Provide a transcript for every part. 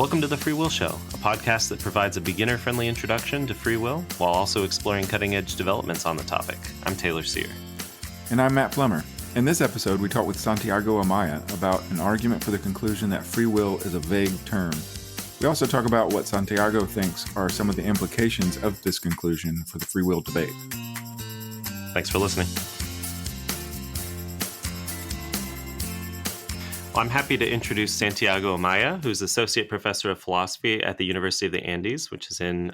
Welcome to The Free Will Show, a podcast that provides a beginner-friendly introduction to free will while also exploring cutting-edge developments on the topic. I'm Taylor Sear. And I'm Matt Plummer. In this episode, we talk with Santiago Amaya about an argument for the conclusion that free will is a vague term. We also talk about what Santiago thinks are some of the implications of this conclusion for the free will debate. Thanks for listening. Well, I'm happy to introduce Santiago Amaya, who's Associate Professor of Philosophy at the University of the Andes, which is in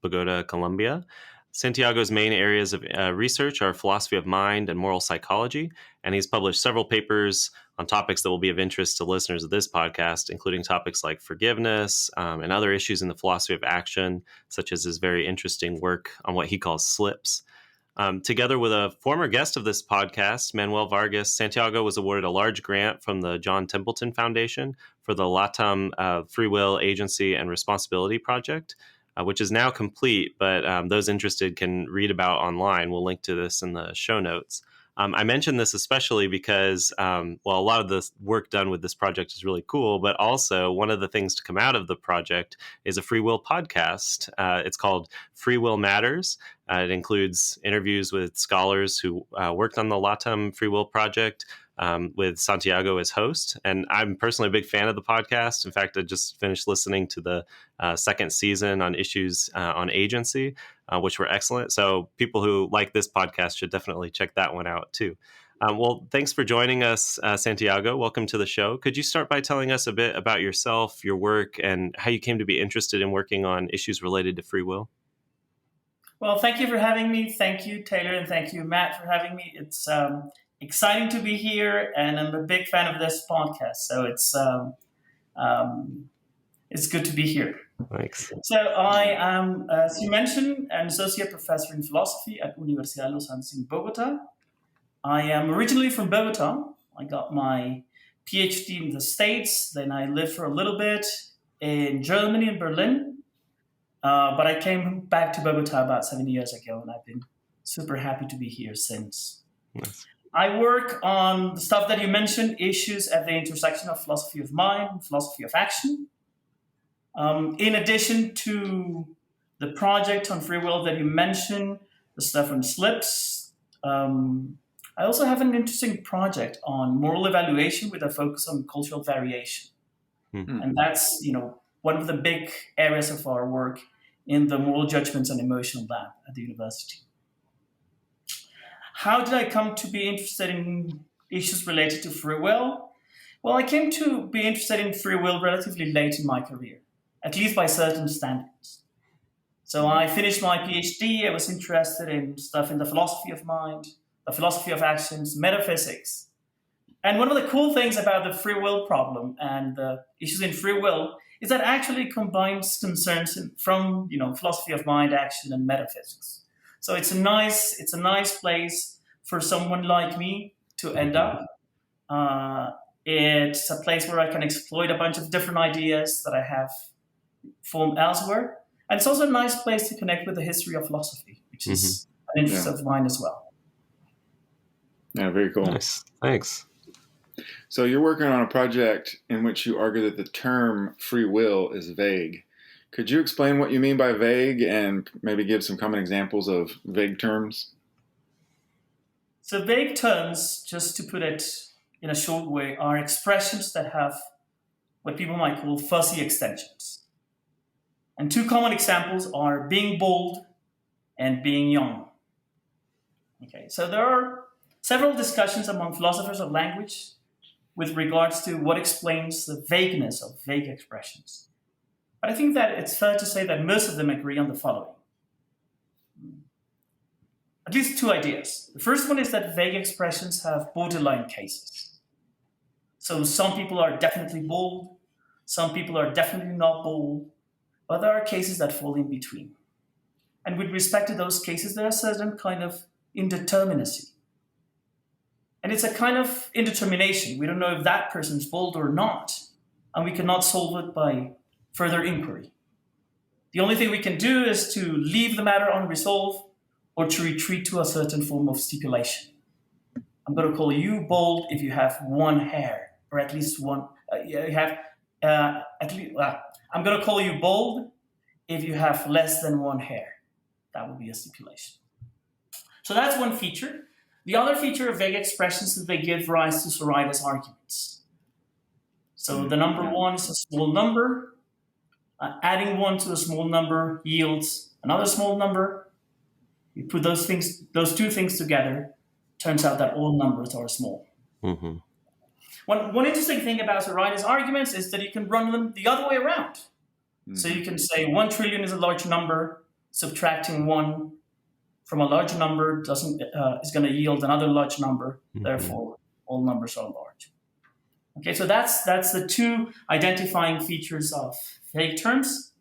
Bogota, Colombia. Santiago's main areas of research are philosophy of mind and moral psychology, and he's published several papers on topics that will be of interest to listeners of this podcast, including topics like forgiveness and other issues in the philosophy of action, such as his very interesting work on what he calls slips. Together with a former guest of this podcast, Manuel Vargas, Santiago was awarded a large grant from the John Templeton Foundation for the LATAM Free Will Agency and Responsibility Project, which is now complete, but those interested can read about online. We'll link to this in the show notes. I mentioned this especially because, a lot of the work done with this project is really cool, but also one of the things to come out of the project is a free will podcast. It's called Free Will Matters. It includes interviews with scholars who worked on the LATAM Free Will Project, with Santiago as host. And I'm personally a big fan of the podcast. In fact, I just finished listening to the second season on issues on agency, which were excellent. So people who like this podcast should definitely check that one out too. Thanks for joining us, Santiago. Welcome to the show. Could you start by telling us a bit about yourself, your work, and how you came to be interested in working on issues related to free will? Well, thank you for having me. Thank you, Taylor, and thank you, Matt, for having me. It's exciting to be here, and I'm a big fan of this podcast. So it's good to be here. Thanks. So I am, as you mentioned, an associate professor in philosophy at Universidad de los Andes in Bogota. I am originally from Bogota. I got my PhD in the States. Then I lived for a little bit in Germany, in Berlin. But I came back to Bogota about 7 years ago, and I've been super happy to be here since. Nice. I work on the stuff that you mentioned, issues at the intersection of philosophy of mind and philosophy of action. In addition to the project on free will that you mentioned, the stuff on slips, I also have an interesting project on moral evaluation with a focus on cultural variation. Mm-hmm. And that's, one of the big areas of our work in the moral judgments and emotional lab at the university. How did I come to be interested in issues related to free will? Well, I came to be interested in free will relatively late in my career, at least by certain standards. So I finished my PhD. I was interested in stuff in the philosophy of mind, the philosophy of actions, metaphysics. And one of the cool things about the free will problem and the issues in free will is that actually combines concerns from philosophy of mind, action, and metaphysics. So it's a nice place for someone like me to end up. It's a place where I can exploit a bunch of different ideas that I have formed elsewhere. And it's also a nice place to connect with the history of philosophy, which is an interest of mine as well. Yeah, very cool. Nice. Thanks. So you're working on a project in which you argue that the term free will is vague. Could you explain what you mean by vague and maybe give some common examples of vague terms? So vague terms, just to put it in a short way, are expressions that have what people might call fuzzy extensions. And two common examples are being bold and being young. Okay, so there are several discussions among philosophers of language with regards to what explains the vagueness of vague expressions. But I think that it's fair to say that most of them agree on the following. At least two ideas. The first one is that vague expressions have borderline cases. So some people are definitely bold, some people are definitely not bold, but there are cases that fall in between. And with respect to those cases, there are certain kind of indeterminacy. And it's a kind of indetermination. We don't know if that person's bold or not, and we cannot solve it by further inquiry. The only thing we can do is to leave the matter unresolved or to retreat to a certain form of stipulation. I'm going to call you bold if you have one hair, or at least one. You have at least. I'm going to call you bold if you have less than one hair. That would be a stipulation. So that's one feature. The other feature of vague expressions is they give rise to Sorites arguments. So the number 1 is a small number. Adding 1 to a small number yields another small number. You put those two things together, turns out that all numbers are small. Mm-hmm. One interesting thing about Sorites arguments is that you can run them the other way around. Mm-hmm. So you can say 1 trillion is a large number, subtracting 1 from a large number is going to yield another large number. Mm-hmm. Therefore, all numbers are large. Okay, so that's the two identifying features of vague terms.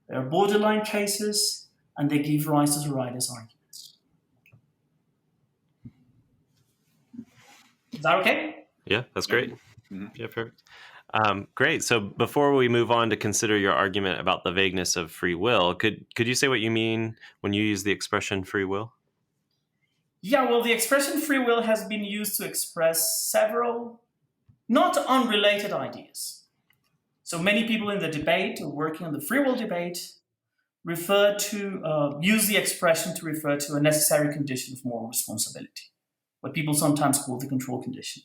They are borderline cases, and they give rise to Sorites arguments. Is that okay? Yeah, that's great. Mm-hmm. Yeah, perfect. Great. So before we move on to consider your argument about the vagueness of free will, could you say what you mean when you use the expression free will? Yeah, well, the expression free will has been used to express several not unrelated ideas. So many people in the debate or working on the free will debate use the expression to refer to a necessary condition of moral responsibility, what people sometimes call the control condition.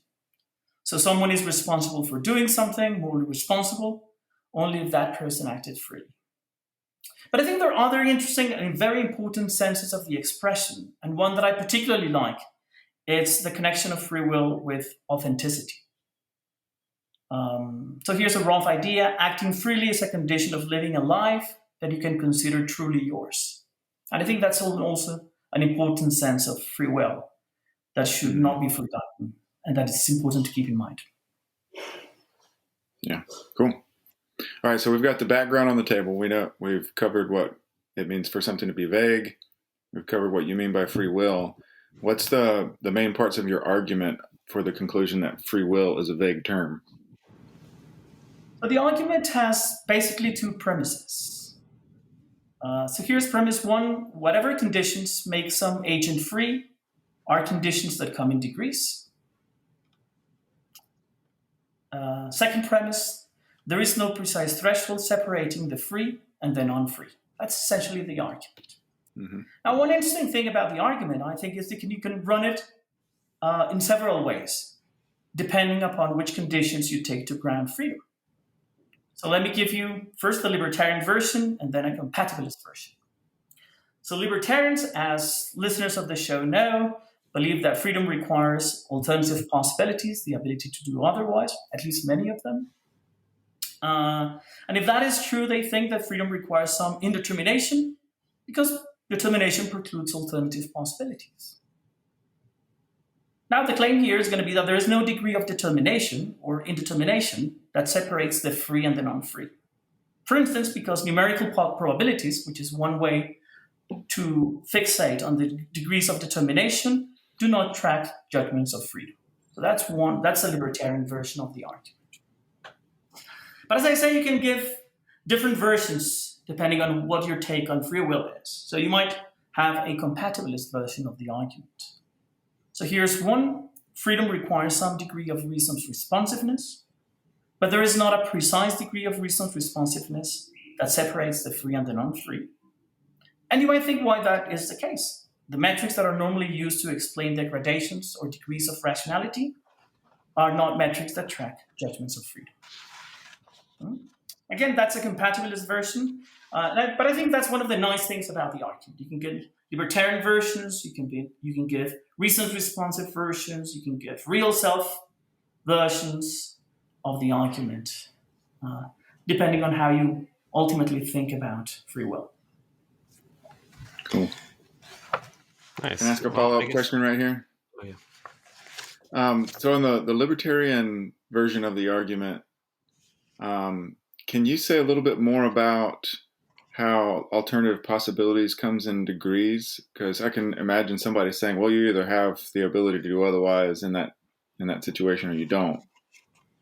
So someone is responsible for doing something, morally responsible, only if that person acted freely. But I think there are other interesting and very important senses of the expression, and one that I particularly like, it's the connection of free will with authenticity. So here's a rough idea. Acting freely is a condition of living a life that you can consider truly yours. And I think that's also an important sense of free will that should not be forgotten, and that it's important to keep in mind. Yeah, cool. All right, so we've got the background on the table. We know we've covered what it means for something to be vague. We've covered what you mean by free will. What's the main parts of your argument for the conclusion that free will is a vague term? So the argument has basically 2 premises. So here's premise 1. Whatever conditions make some agent free are conditions that come in degrees. Second premise, there is no precise threshold separating the free and the non-free. That's essentially the argument. Mm-hmm. Now, one interesting thing about the argument, I think, is that you can run it in several ways, depending upon which conditions you take to ground freedom. So let me give you first the libertarian version and then a compatibilist version. So libertarians, as listeners of the show know, believe that freedom requires alternative possibilities, the ability to do otherwise, at least many of them. And if that is true, they think that freedom requires some indetermination because determination precludes alternative possibilities. Now, the claim here is going to be that there is no degree of determination or indetermination that separates the free and the non-free. For instance, because numerical probabilities, which is one way to fixate on the degrees of determination, do not track judgments of freedom. So that's the libertarian version of the argument. But as I say, you can give different versions depending on what your take on free will is. So you might have a compatibilist version of the argument. So here's one. Freedom requires some degree of reason's responsiveness, but there is not a precise degree of reason's responsiveness that separates the free and the non-free. And you might think why that is the case. The metrics that are normally used to explain the gradations or degrees of rationality are not metrics that track judgments of freedom. Again, that's a compatibilist version, but I think that's one of the nice things about the argument. You can get libertarian versions, you can give reason's responsive versions, you can give real self versions of the argument, depending on how you ultimately think about free will. Cool. Nice. Can I ask a follow-up question right here? Oh, yeah. So in the libertarian version of the argument, can you say a little bit more about how alternative possibilities comes in degrees? Because I can imagine somebody saying, well, you either have the ability to do otherwise in that situation or you don't.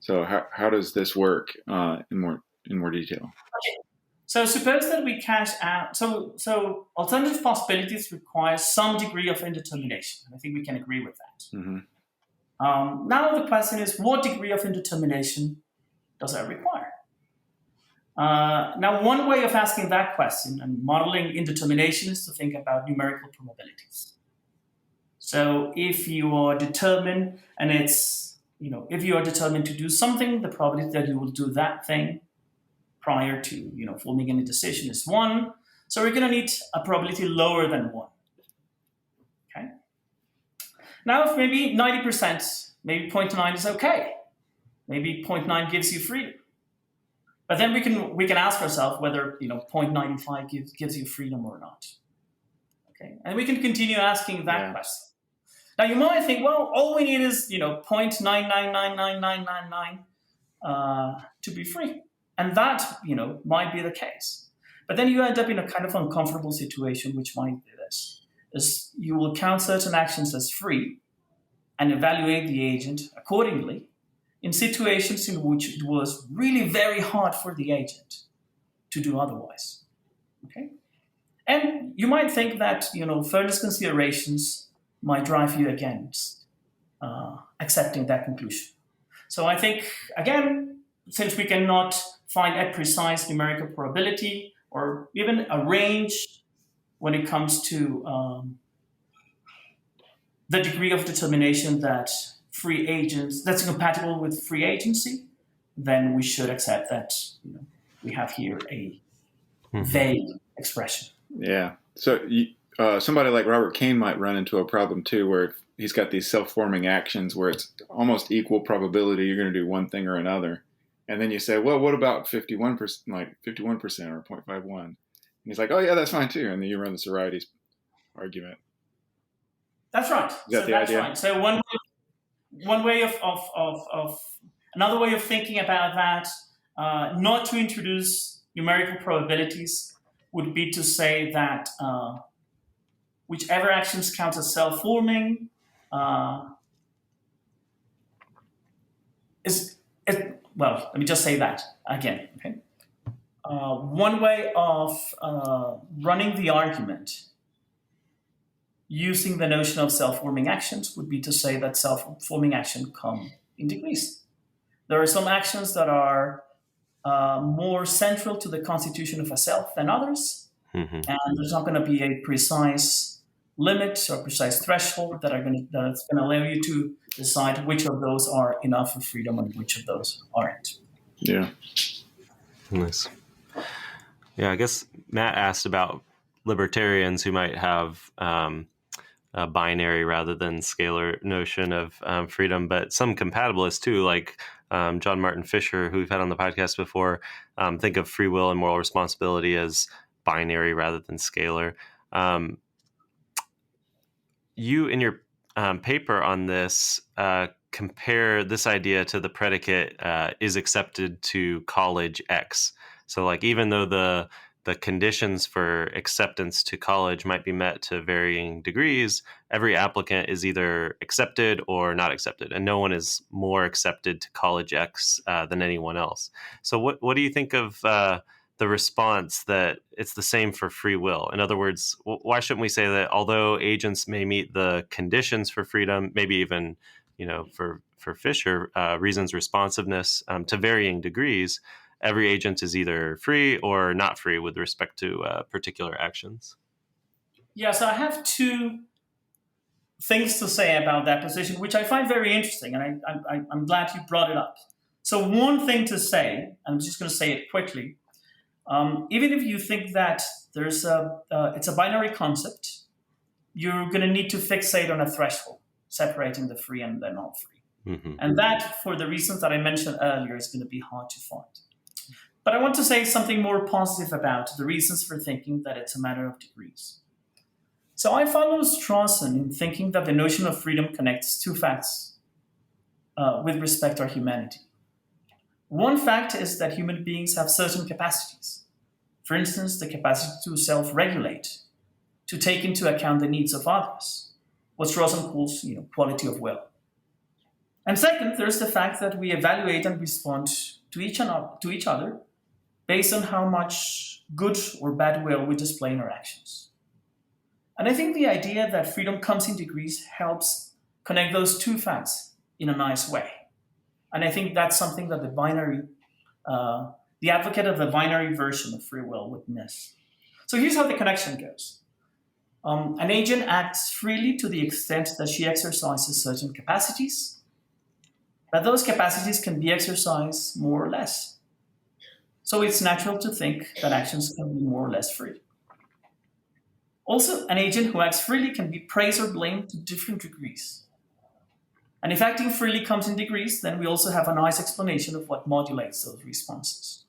So how does this work in more detail? Okay. So suppose that we cash out. So alternative possibilities require some degree of indetermination. I think we can agree with that. Mm-hmm. Now the question is, what degree of indetermination does that require? Now, one way of asking that question and modeling indetermination is to think about numerical probabilities. So if you are determined, and if you are determined to do something, the probability that you will do that thing prior to, forming any decision is 1. So we're going to need a probability lower than 1. Okay. Now, if maybe 90%, maybe 0.9 is okay. Maybe 0.9 gives you freedom. But then we can ask ourselves whether 0.95 gives you freedom or not. Okay, and we can continue asking that question. Now you might think, well, all we need is 0.9999999 to be free, and that might be the case. But then you end up in a kind of uncomfortable situation, which might be this: is you will count certain actions as free and evaluate the agent accordingly in situations in which it was really very hard for the agent to do otherwise. Okay? And you might think that, fairness considerations might drive you against accepting that conclusion. So I think, again, since we cannot find a precise numerical probability or even a range when it comes to the degree of determination that's compatible with free agency, then we should accept that we have here a vague expression. Yeah. So somebody like Robert Kane might run into a problem too, where he's got these self-forming actions where it's almost equal probability you're going to do one thing or another, and then you say, well, what about 51%, like 51% or 0.51? And he's like, oh yeah, that's fine too, and then you run the Sorites argument. That's right. That's idea? Right. So one way of another way of thinking about that, not to introduce numerical probabilities, would be to say that whichever actions count as self-forming well, let me just say that again. Okay. One way of running the argument using the notion of self-forming actions would be to say that self-forming actions come in degrees. There are some actions that are more central to the constitution of a self than others, and there's not going to be a precise limit or precise threshold that's going to allow you to decide which of those are enough for freedom and which of those aren't. Yeah. Nice. Yeah, I guess Matt asked about libertarians who might have a binary rather than scalar notion of freedom, but some compatibilists too, like John Martin Fisher, who we've had on the podcast before, think of free will and moral responsibility as binary rather than scalar. You, in your paper on this, compare this idea to the predicate is accepted to college X. So like even though the conditions for acceptance to college might be met to varying degrees, every applicant is either accepted or not accepted, and no one is more accepted to college X than anyone else. So what do you think of the response that it's the same for free will? In other words, why shouldn't we say that although agents may meet the conditions for freedom, maybe even for Fisher, reasons responsiveness to varying degrees, every agent is either free or not free with respect to particular actions? Yeah, so I have two things to say about that position, which I find very interesting, and I'm glad you brought it up. So one thing to say, I'm just going to say it quickly, even if you think that it's a binary concept, you're going to need to fixate on a threshold separating the free and the not free. Mm-hmm. And that, for the reasons that I mentioned earlier, is going to be hard to find. But I want to say something more positive about the reasons for thinking that it's a matter of degrees. So I follow Strawson in thinking that the notion of freedom connects two facts with respect to our humanity. One fact is that human beings have certain capacities. For instance, the capacity to self-regulate, to take into account the needs of others, what Strawson calls, quality of will. And second, there's the fact that we evaluate and respond to each other based on how much good or bad will we display in our actions. And I think the idea that freedom comes in degrees helps connect those two facts in a nice way. And I think that's something that the binary the advocate of the binary version of free will with this. So here's how the connection goes. An agent acts freely to the extent that she exercises certain capacities, but those capacities can be exercised more or less. So it's natural to think that actions can be more or less free. Also, an agent who acts freely can be praised or blamed to different degrees. And if acting freely comes in degrees, then we also have a nice explanation of what modulates those responses.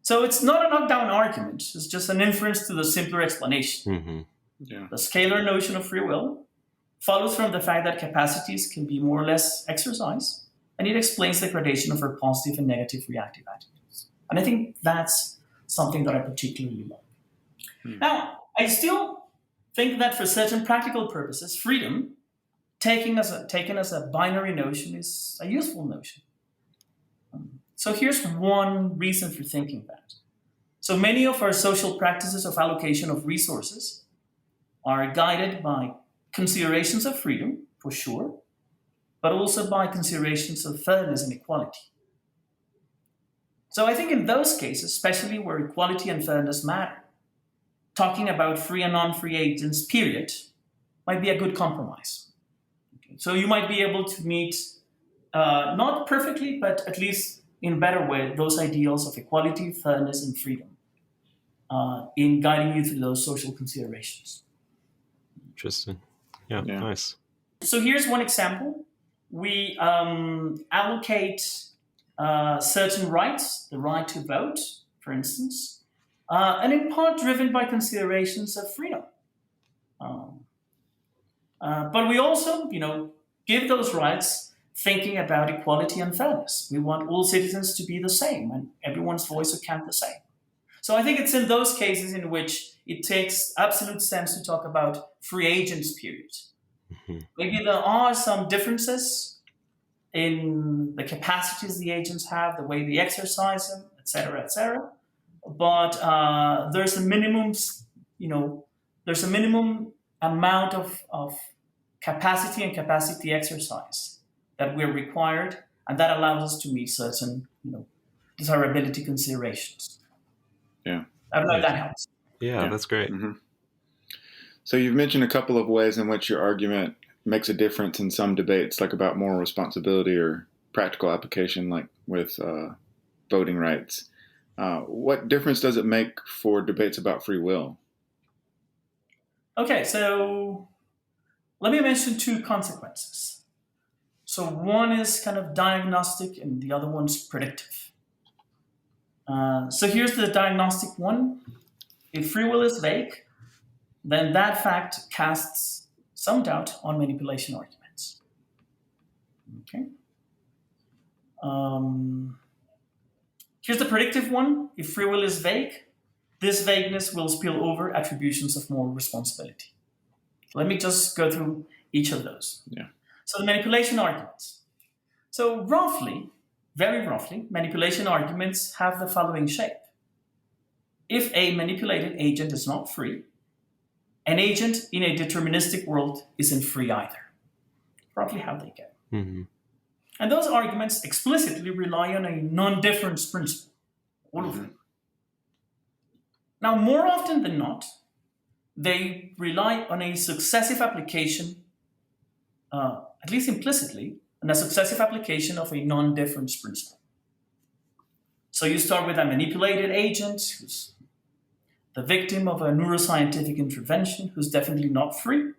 So it's not a knockdown argument, it's just an inference to the simpler explanation. Mm-hmm. Yeah. The scalar notion of free will follows from the fact that capacities can be more or less exercised, and it explains the gradation of our positive and negative reactive attitudes. And I think that's something that I particularly like. Now, I still think that for certain practical purposes, freedom, taken as a binary notion, is a useful notion. So here's one reason for thinking that. So many of our social practices of allocation of resources are guided by considerations of freedom, for sure, but also by considerations of fairness and equality. So I think in those cases, especially where equality and fairness matter, talking about free and non-free agents, period, might be a good compromise. Okay. So you might be able to meet, not perfectly, but at least in a better way, those ideals of equality, fairness, and freedom in guiding you through those social considerations. Interesting. Yeah, nice. So here's one example. We allocate certain rights, the right to vote, for instance, and in part driven by considerations of freedom. But we also, give those rights thinking about equality and fairness. We want all citizens to be the same and everyone's voice to count the same. So I think it's in those cases in which it takes absolute sense to talk about free agents, period. Mm-hmm. Maybe there are some differences in the capacities the agents have, the way they exercise them, et cetera, but there's a minimum, there's a minimum amount of capacity and capacity exercise that we're required, and that allows us to meet certain, desirability considerations. Yeah. I don't know if that helps. Yeah, that's great. Mm-hmm. So you've mentioned a couple of ways in which your argument makes a difference in some debates, like about moral responsibility or practical application, like with voting rights. What difference does it make for debates about free will? Okay, so let me mention two consequences. So one is kind of diagnostic and the other one's predictive. So here's the diagnostic one. If free will is vague, then that fact casts some doubt on manipulation arguments. Okay. Here's the predictive one. If free will is vague, this vagueness will spill over attributions of moral responsibility. Let me just go through each of those. Yeah. So the manipulation arguments. So roughly, very roughly, manipulation arguments have the following shape. If a manipulated agent is not free, an agent in a deterministic world isn't free either. Roughly how they go. Mm-hmm. And those arguments explicitly rely on a non-difference principle. All of them. Now, more often than not, they rely on a successive application, at least implicitly, on a successive application of a non-difference principle. So you start with a manipulated agent who's the victim of a neuroscientific intervention, who's definitely not free.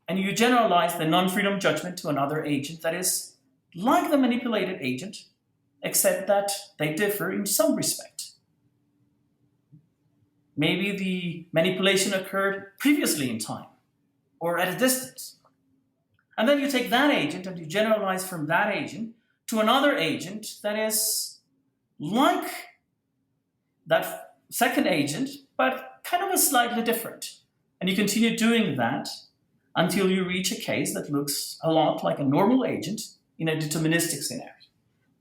And you generalize the non-freedom judgment to another agent that is like the manipulated agent, except that they differ in some respect. Maybe the manipulation occurred previously in time or at a distance. And then you take that agent and you generalize from that agent to another agent that is like that second agent, but kind of a slightly different. And you continue doing that until you reach a case that looks a lot like a normal agent in a deterministic scenario.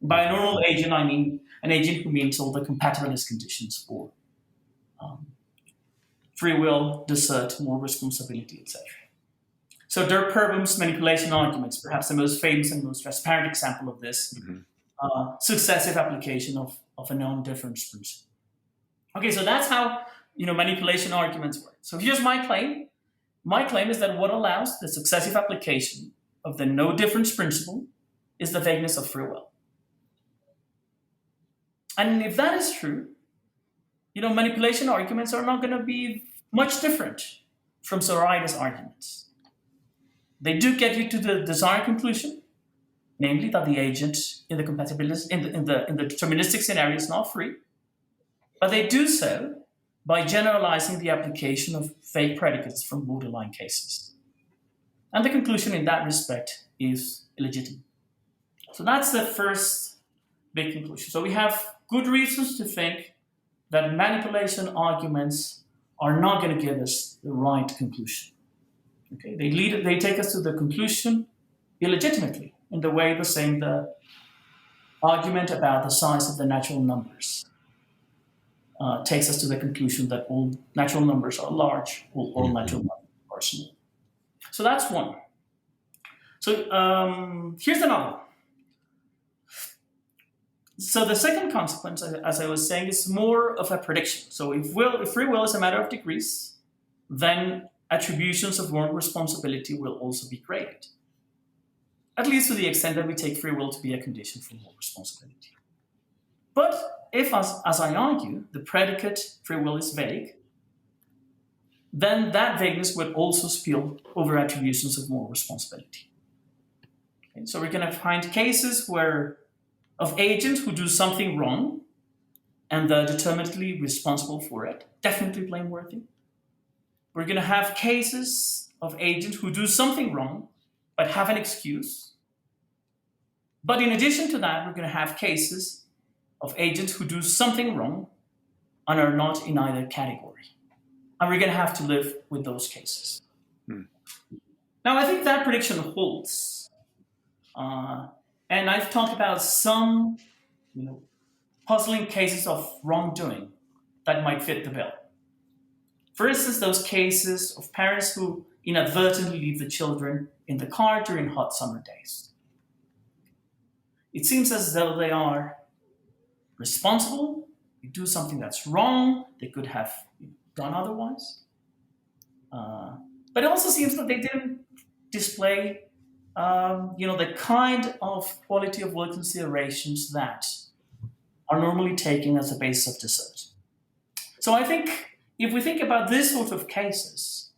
By a normal agent, I mean an agent who meets all the compatibilist conditions for free will, desert, moral responsibility, etc. So Der Perboom's manipulation arguments, perhaps the most famous and most transparent example of this, successive application of a known difference principle. Okay, so that's how manipulation arguments work. So here's my claim. My claim is that what allows the successive application of the no difference principle is the vagueness of free will. And if that is true, manipulation arguments are not going to be much different from Zoraida arguments. They do get you to the desired conclusion, namely that the agent in the compatibility in the deterministic scenario is not free, but they do so by generalizing the application of vague predicates from borderline cases. And the conclusion in that respect is illegitimate. So that's the first big conclusion. So we have good reasons to think that manipulation arguments are not going to give us the right conclusion. Okay, they take us to the conclusion illegitimately, in the way the argument about the size of the natural numbers takes us to the conclusion that all natural numbers are large, all natural numbers are small. So that's one. So here's another one. So the second consequence, as I was saying, is more of a prediction. So if free will is a matter of degrees, then attributions of moral responsibility will also be graded, at least to the extent that we take free will to be a condition for moral responsibility. But if, as I argue, the predicate free will is vague, then that vagueness would also spill over attributions of moral responsibility. Okay, so we're going to find cases of agents who do something wrong and they're determinately responsible for it, definitely blameworthy. We're going to have cases of agents who do something wrong but have an excuse. But in addition to that, we're going to have cases of agents who do something wrong and are not in either category. And we're going to have to live with those cases. Now, I think that prediction holds. And I've talked about some, puzzling cases of wrongdoing that might fit the bill. For instance, those cases of parents who inadvertently leave the children in the car during hot summer days. It seems as though they are responsible, they do something that's wrong, they could have done otherwise. But it also seems that they didn't display the kind of quality of work considerations that are normally taken as a basis of dissent. So I think if we think about this sort of cases,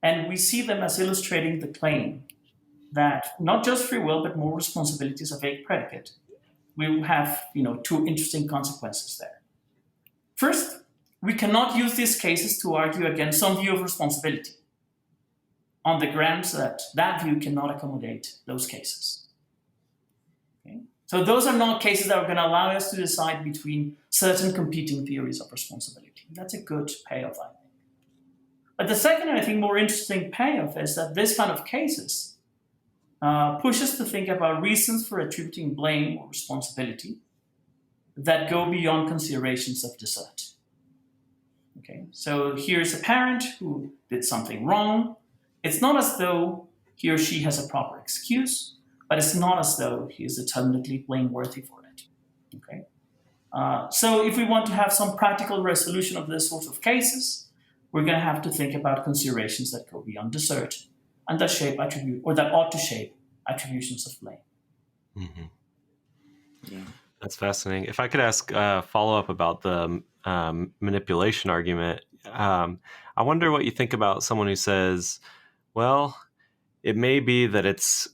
and we see them as illustrating the claim that not just free will, but moral responsibility is a vague predicate, we will have two interesting consequences there. First, we cannot use these cases to argue against some view of responsibility, on the grounds that that view cannot accommodate those cases. Okay? So those are not cases that are going to allow us to decide between certain competing theories of responsibility. That's a good payoff, I think. But the second, and I think more interesting payoff is that this kind of cases push us to think about reasons for attributing blame or responsibility that go beyond considerations of dissent. Okay? So here's a parent who did something wrong. It's not as though he or she has a proper excuse, but it's not as though he is determinately blameworthy for it. Okay? So if we want to have some practical resolution of this sort of cases, we're going to have to think about considerations that go beyond dissent and that that ought to shape attributions of blame. Mm-hmm. Yeah. That's fascinating. If I could ask a follow-up about the manipulation argument, I wonder what you think about someone who says, well, it may be that it's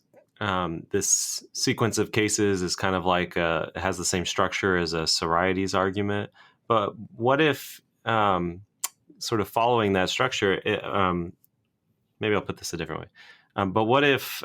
this sequence of cases is kind of like it has the same structure as a Sorites argument, but what if sort of following that structure, maybe I'll put this a different way, but what if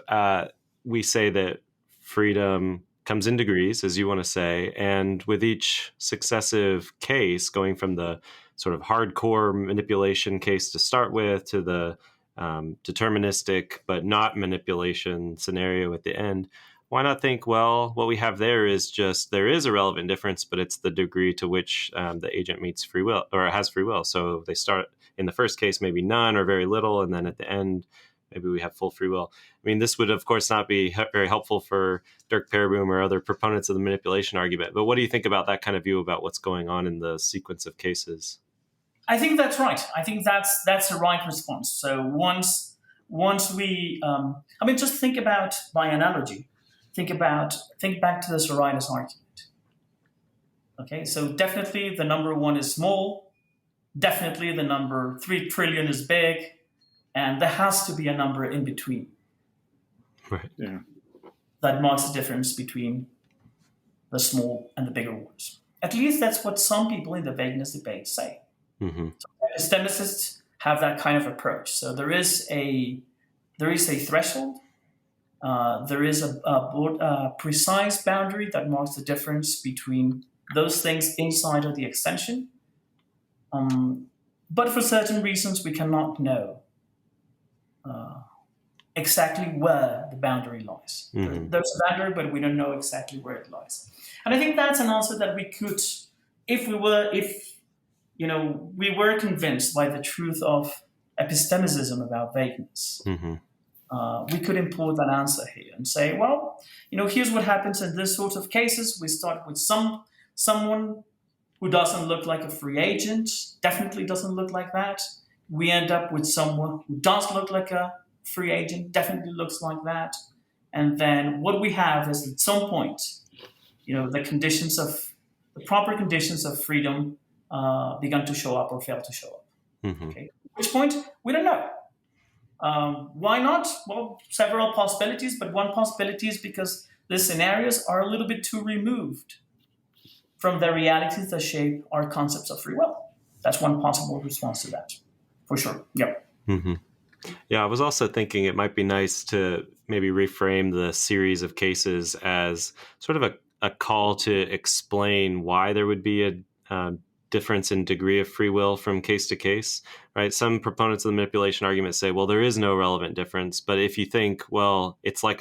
we say that freedom comes in degrees, as you want to say, and with each successive case, going from the sort of hardcore manipulation case to start with to the deterministic but not manipulation scenario at the end, why not think, well, what we have there is a relevant difference, but it's the degree to which the agent meets free will or has free will. So they start in the first case, maybe none or very little, and then at the end, maybe we have full free will. I mean, this would, of course, not be very helpful for Dirk Pereboom or other proponents of the manipulation argument. But what do you think about that kind of view about what's going on in the sequence of cases? I think that's right. I think that's the right response. So once we, just think about, by analogy, think back to the psoriasis argument. Okay, so definitely the number 1 is small. Definitely the number 3 trillion is big, and there has to be a number in between. Right. Yeah. That marks the difference between the small and the bigger ones. At least that's what some people in the vagueness debate say. Mm-hmm. So epistemicists have that kind of approach. So there is a threshold. There is a precise boundary that marks the difference between those things inside of the extension. But for certain reasons, we cannot know exactly where the boundary lies. Mm-hmm. There's a boundary, but we don't know exactly where it lies. And I think that's an answer that we could, if we were convinced by the truth of epistemicism about vagueness, Mm-hmm. we could import that answer here and say, well, here's what happens in this sort of cases. We start with someone who doesn't look like a free agent, definitely doesn't look like that. We end up with someone who does look like a free agent, definitely looks like that. And then what we have is at some point, the proper conditions of freedom begun to show up or fail to show up. Mm-hmm. Okay. At which point, we don't know. Why not? Well, several possibilities, but one possibility is because the scenarios are a little bit too removed from the realities that shape our concepts of free will. That's one possible response to that, for sure. Yep. Mm-hmm. Yeah, I was also thinking it might be nice to maybe reframe the series of cases as sort of a call to explain why there would be a difference in degree of free will from case to case, right? Some proponents of the manipulation argument say, well, there is no relevant difference. But if you think, well, it's got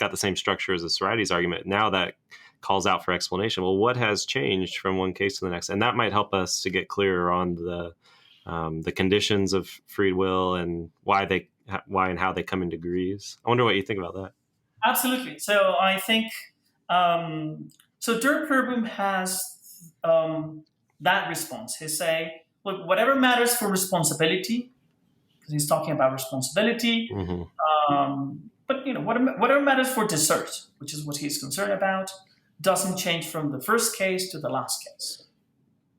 the same structure as the Sorites argument, now that calls out for explanation. Well, what has changed from one case to the next? And that might help us to get clearer on the conditions of free will and why and how they come in degrees. I wonder what you think about that. Absolutely. So I think Dirk Pereboom has that response. He say, look, whatever matters for responsibility, because he's talking about responsibility, Mm-hmm. but whatever matters for desert, which is what he's concerned about, doesn't change from the first case to the last case.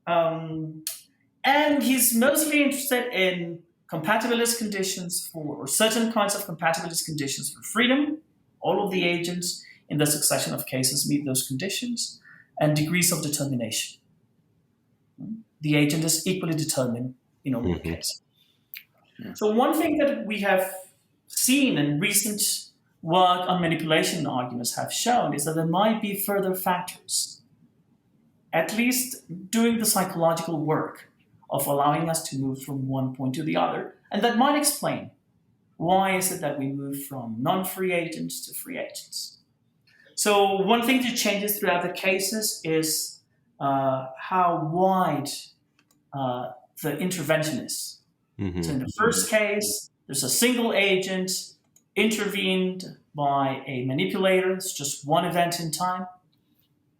And he's mostly interested in compatibilist conditions or certain kinds of compatibilist conditions for freedom. All of the agents in the succession of cases meet those conditions, and degrees of determination. The agent is equally determined in all the cases. Yeah. So one thing that we have seen in recent work on manipulation arguments have shown is that there might be further factors, at least doing the psychological work of allowing us to move from one point to the other. And that might explain why is it that we move from non-free agents to free agents. So one thing that changes throughout the cases is how wide the intervention is. Mm-hmm. So in the first case, there's a single agent intervened by a manipulator. It's just one event in time.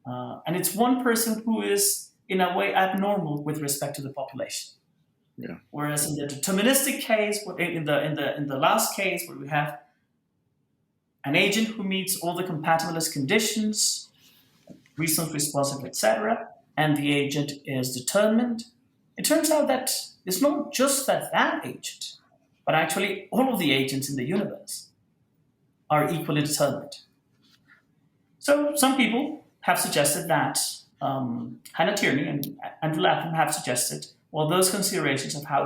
And it's one person who is, in a way, abnormal with respect to the population. Yeah. Whereas in the deterministic case, in the last case, where we have an agent who meets all the compatibilist conditions, reasonably responsive, etc., and the agent is determined, it turns out that it's not just that agent, but actually all of the agents in the universe are equally determined. So some people have suggested that, Hannah Tierney and Andrew Latham have suggested, well, those considerations of how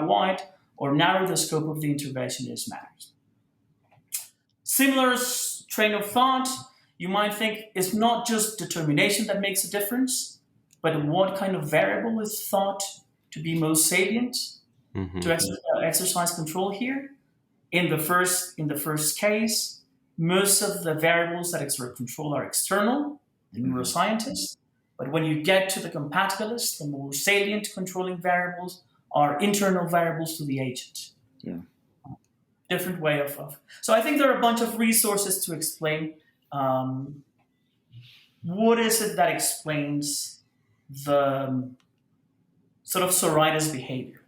wide or narrow the scope of the intervention is matters. Similar train of thought, you might think it's not just determination that makes a difference, but what kind of variable is thought to be most salient to exercise control here. In the first case, most of the variables that exert control are external, the neuroscientists. But when you get to the compatibilists, the more salient controlling variables are internal variables to the agent. Yeah. different way of. So I think there are a bunch of resources to explain what is it that explains the sort of Zoraita's behavior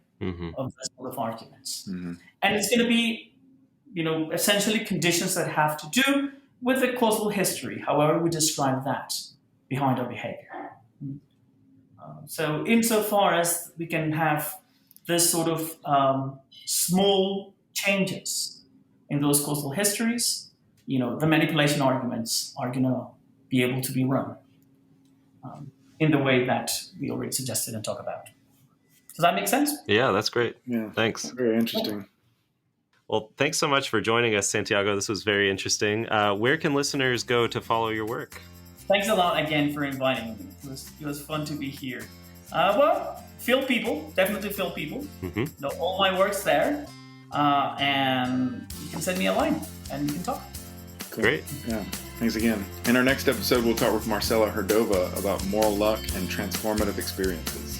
of this sort of arguments. And it's going to be, essentially conditions that have to do with the causal history, however we describe that, behind our behavior. So insofar as we can have this sort of small changes in those causal histories, the manipulation arguments are going to be able to be run in the way that we already suggested and talk about. Does that make sense? Yeah, that's great. Yeah. Thanks. Very interesting. Well, thanks so much for joining us, Santiago. This was very interesting. Where can listeners go to follow your work? Thanks a lot again for inviting me. It was fun to be here. Phil People, definitely Phil People. All my work's there. And you can send me a line and we can talk. Cool. Great. Yeah. Thanks again. In our next episode, we'll talk with Marcela Herdova about moral luck and transformative experiences.